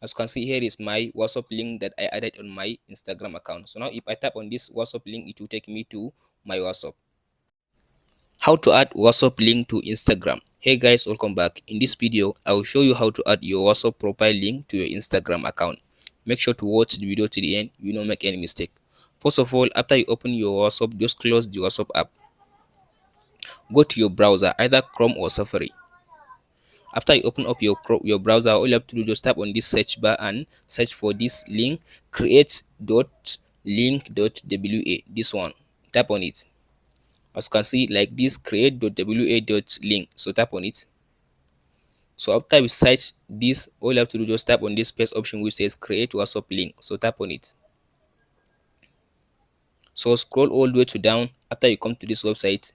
As you can see, here is my WhatsApp link that I added on my Instagram account. So now if I tap on this WhatsApp link, it will take me to my WhatsApp. How to add WhatsApp link to Instagram. Hey guys, welcome back. In this video, I will show you how to add your WhatsApp profile link to your Instagram account. Make sure to watch the video to the end, you don't make any mistake. First of all, after you open your WhatsApp, just close the WhatsApp app. Go to your browser, either Chrome or Safari. After you open up your browser, all you have to do, just tap on this search bar and search for this link, create.link.wa. This one, tap on it. As you can see, like this, create.wa.link. So tap on it. So after you search this, all you have to do, just tap on this space option which says create WhatsApp link. So tap on it. So scroll all the way to down after you come to this website.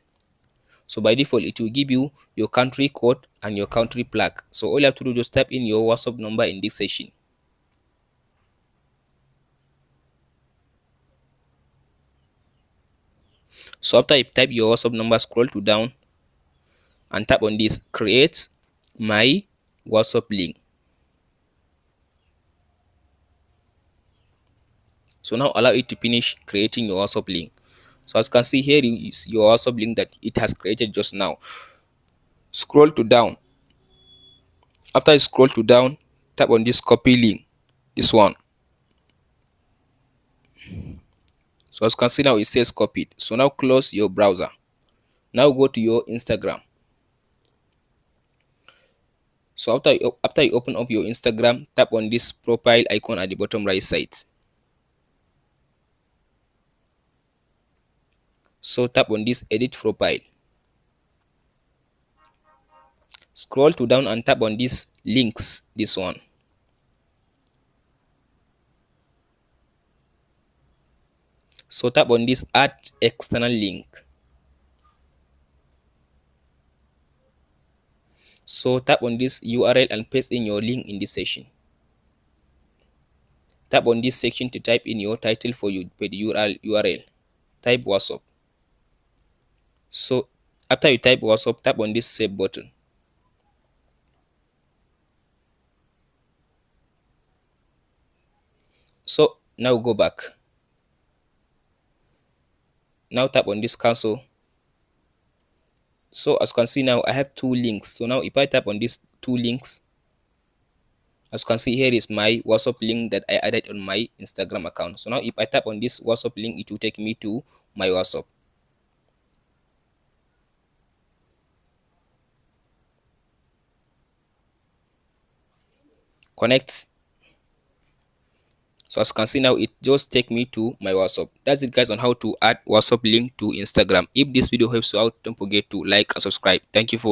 So by default, it will give you your country code and your country flag. So all you have to do, just type in your WhatsApp number in this section. So after you type your WhatsApp number, scroll to down and tap on this create my WhatsApp link. So now allow it to finish creating your WhatsApp link. So as you can see, here is your WhatsApp link that it has created just now. Scroll to down. After you scroll to down, tap on this copy link, this one. So as you can see now, it says copied. So now close your browser. Now go to your Instagram. So after you open up your Instagram, tap on this profile icon at the bottom right side. So tap on this edit profile. Scroll to down and tap on this links, this one. So tap on this add external link. So tap on this URL and paste in your link in this section. Tap on this section to type in your title for the URL. Type WhatsApp. So after you type WhatsApp, tap on this save button. So now go back. Now tap on this cancel. So as you can see now, I have two links. So now if I tap on these two links, as you can see, here is my WhatsApp link that I added on my Instagram account. So now if I tap on this WhatsApp link, it will take me to my WhatsApp. Connect. So as you can see now, it just take me to my WhatsApp. That's it guys on how to add WhatsApp link to Instagram. If this video helps you out, don't forget to like and subscribe. Thank you for watching.